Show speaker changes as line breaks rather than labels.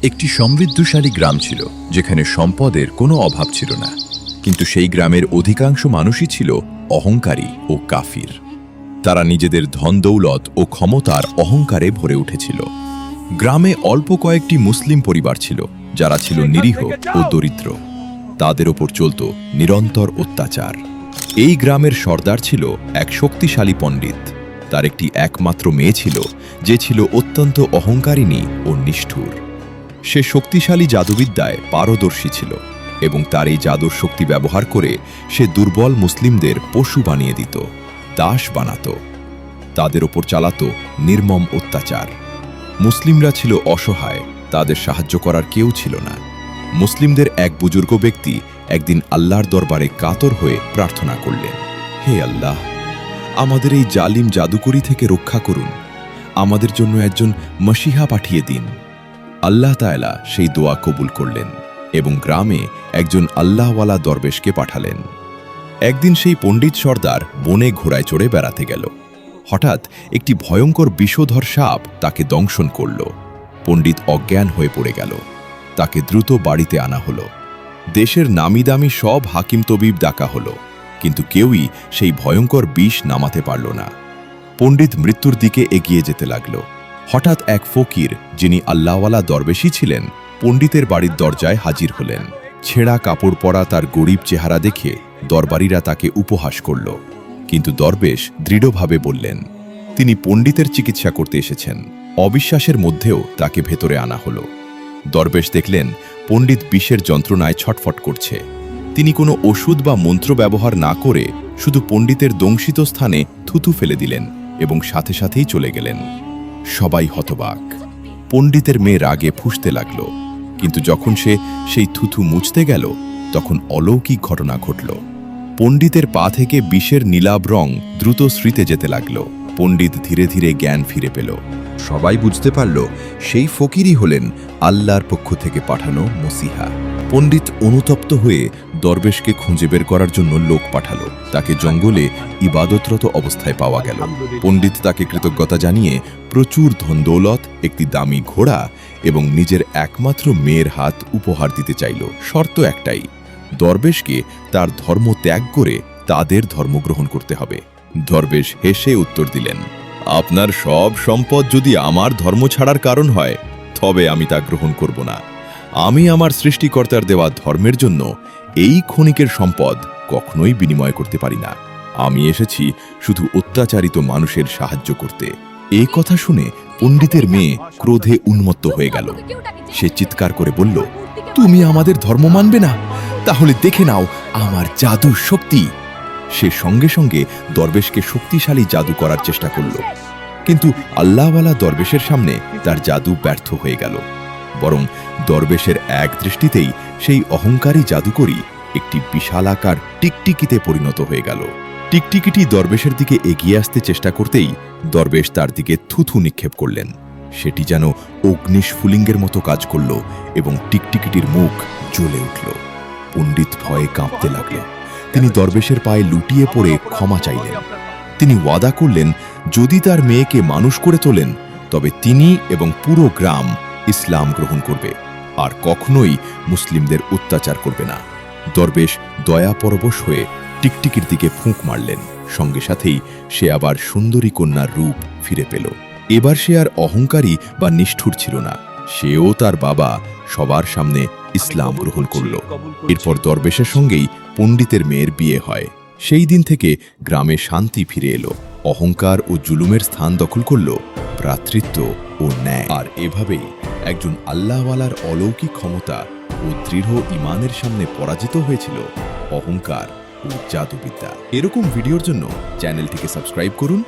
একটি সমৃদ্ধশালী গ্রাম ছিল যেখানে সম্পদের কোনো অভাব ছিল না, কিন্তু সেই গ্রামের অধিকাংশ মানুষই ছিল অহংকারী ও কাফির। তারা নিজেদের ধন দৌলত ও ক্ষমতার অহংকারে ভরে উঠেছিল। গ্রামে অল্প কয়েকটি মুসলিম পরিবার ছিল যারা ছিল নিরীহ ও দরিদ্র। তাদের ওপর চলত নিরন্তর অত্যাচার। এই গ্রামের সর্দার ছিল এক শক্তিশালী পণ্ডিত। তার একটি একমাত্র মেয়ে ছিল, যে ছিল অত্যন্ত অহংকারিণী ও নিষ্ঠুর। সে শক্তিশালী জাদুবিদ্যায় পারদর্শী ছিল এবং তার এই জাদুর শক্তি ব্যবহার করে সে দুর্বল মুসলিমদের পশু বানিয়ে দিত, দাস বানাত। তাদের ওপর চালাত নির্মম অত্যাচার। মুসলিমরা ছিল অসহায়, তাদের সাহায্য করার কেউ ছিল না। মুসলিমদের এক বুজুর্গ ব্যক্তি একদিন আল্লাহর দরবারে কাতর হয়ে প্রার্থনা করলেন, হে আল্লাহ, আমাদের এই জালিম জাদুকরি থেকে রক্ষা করুন, আমাদের জন্য একজন মসিহা পাঠিয়ে দিন। আল্লাহ তাআলা সেই দোয়া কবুল করলেন এবং গ্রামে একজন আল্লাহওয়ালা দরবেশকে পাঠালেন। একদিন সেই পণ্ডিত সর্দার বনে ঘোড়ায় চড়ে বেড়াতে গেল। হঠাৎ একটি ভয়ঙ্কর বিষধর সাপ তাকে দংশন করল। পণ্ডিত অজ্ঞান হয়ে পড়ে গেল। তাকে দ্রুত বাড়িতে আনা হলো। দেশের নামি দামি সব হাকিম তবিব ডাকা হলো, কিন্তু কেউই সেই ভয়ঙ্কর বিষ নামাতে পারল না। পণ্ডিত মৃত্যুর দিকে এগিয়ে যেতে লাগল। হঠাৎ এক ফকির, যিনি আল্লাহওয়ালা দরবেশই ছিলেন, পণ্ডিতের বাড়ির দরজায় হাজির হলেন। ছেঁড়া কাপড় পরা তার গরিব চেহারা দেখে দরবারীরা তাকে উপহাস করল, কিন্তু দরবেশ দৃঢ়ভাবে বললেন তিনি পণ্ডিতের চিকিৎসা করতে এসেছেন। অবিশ্বাসের মধ্যেও তাকে ভেতরে আনা হলো। দরবেশ দেখলেন পণ্ডিত বিষের যন্ত্রণায় ছটফট করছে। তিনি কোনো ওষুধ বা মন্ত্র ব্যবহার না করে শুধু পণ্ডিতের দংশিত স্থানে থুথু ফেলে দিলেন এবং সাথে সাথেই চলে গেলেন। সবাই হতবাক। পণ্ডিতের মেয়ে রাগে ফুঁসতে লাগল, কিন্তু যখন সে সেই থুথু মুছতে গেল তখন অলৌকিক ঘটনা ঘটল। পণ্ডিতের পা থেকে বিষের নীলাভ রং দ্রুত স্মৃতে যেতে লাগল। পণ্ডিত ধীরে ধীরে জ্ঞান ফিরে পেল। সবাই বুঝতে পারল সেই ফকিরই হলেন আল্লাহর পক্ষ থেকে পাঠানো মসিহা। পণ্ডিত অনুতপ্ত হয়ে দরবেশকে খুঁজে বের করার জন্য লোক পাঠালো। তাকে জঙ্গলে ইবাদতরত অবস্থায় পাওয়া গেল। পণ্ডিত তাকে কৃতজ্ঞতা জানিয়ে প্রচুর ধন দৌলত, একটি দামি ঘোড়া এবং নিজের একমাত্র মেয়ের হাত উপহার দিতে চাইল। শর্ত একটাই, দরবেশকে তার ধর্ম ত্যাগ করে তাদের ধর্ম গ্রহণ করতে হবে। দরবেশ হেসে উত্তর দিলেন, আপনার সব সম্পদ যদি আমার ধর্ম ছাড়ার কারণ হয় তবে আমি তা গ্রহণ করব না। আমি আমার সৃষ্টিকর্তার দেওয়া ধর্মের জন্য এই ক্ষণিকের সম্পদ কখনোই বিনিময় করতে পারি না। আমি এসেছি শুধু অত্যাচারিত মানুষের সাহায্য করতে। এই কথা শুনে পণ্ডিতের মেয়ে ক্রোধে উন্মত্ত হয়ে গেল। সে চিৎকার করে বলল, তুমি আমাদের ধর্ম মানবে না? তাহলে দেখে নাও আমার জাদুর শক্তি। সে সঙ্গে সঙ্গে দরবেশকে শক্তিশালী জাদু করার চেষ্টা করল, কিন্তু আল্লাহওয়ালা দরবেশের সামনে তার জাদু ব্যর্থ হয়ে গেল। বরং দরবেশের এক দৃষ্টিতেই সেই অহংকারী জাদুকরী একটি বিশালাকার টিকটিকিতে পরিণত হয়ে গেল। টিকটিকিটি দরবেশের দিকে এগিয়ে আসতে চেষ্টা করতেই দরবেশ তার দিকে থুথু নিক্ষেপ করলেন। সেটি যেন অগ্নিস্ফুলিঙ্গের মতো কাজ করল এবং টিকটিকিটির মুখ জ্বলে উঠল। পণ্ডিত ভয়ে কাঁপতে লাগল। তিনি দরবেশের পায়ে লুটিয়ে পড়ে ক্ষমা চাইলেন। তিনি ওয়াদা করলেন যদি তার মেয়েকে মানুষ করে তোলেন তবে তিনি এবং পুরো গ্রাম ইসলাম গ্রহণ করবে আর কখনোই মুসলিমদের অত্যাচার করবে না। দরবেশ দয়াপরবশ হয়ে টিকটিকির দিকে ফুঁক মারলেন। সঙ্গে সাথেই সে আবার সুন্দরী কন্যার রূপ ফিরে পেল। এবার সে আর অহংকারী বা নিষ্ঠুর ছিল না। সেও তার বাবা সবার সামনে ইসলাম গ্রহণ করল। এরপর দরবেশের সঙ্গেই পণ্ডিতের মেয়ের বিয়ে হয়। সেই দিন থেকে গ্রামে শান্তি ফিরে এলো। অহংকার ও জুলুমের স্থান দখল করল ভ্রাতৃত্ব ও ন্যায়। আর এভাবেই একজন আল্লাহওয়ালার অলৌকিক ক্ষমতা ও দৃঢ় ঈমানের সামনে পরাজিত হয়েছিল অহংকার ও জাদুবিদ্যা। এরকম ভিডিওর জন্য চ্যানেলটিকে সাবস্ক্রাইব করুন।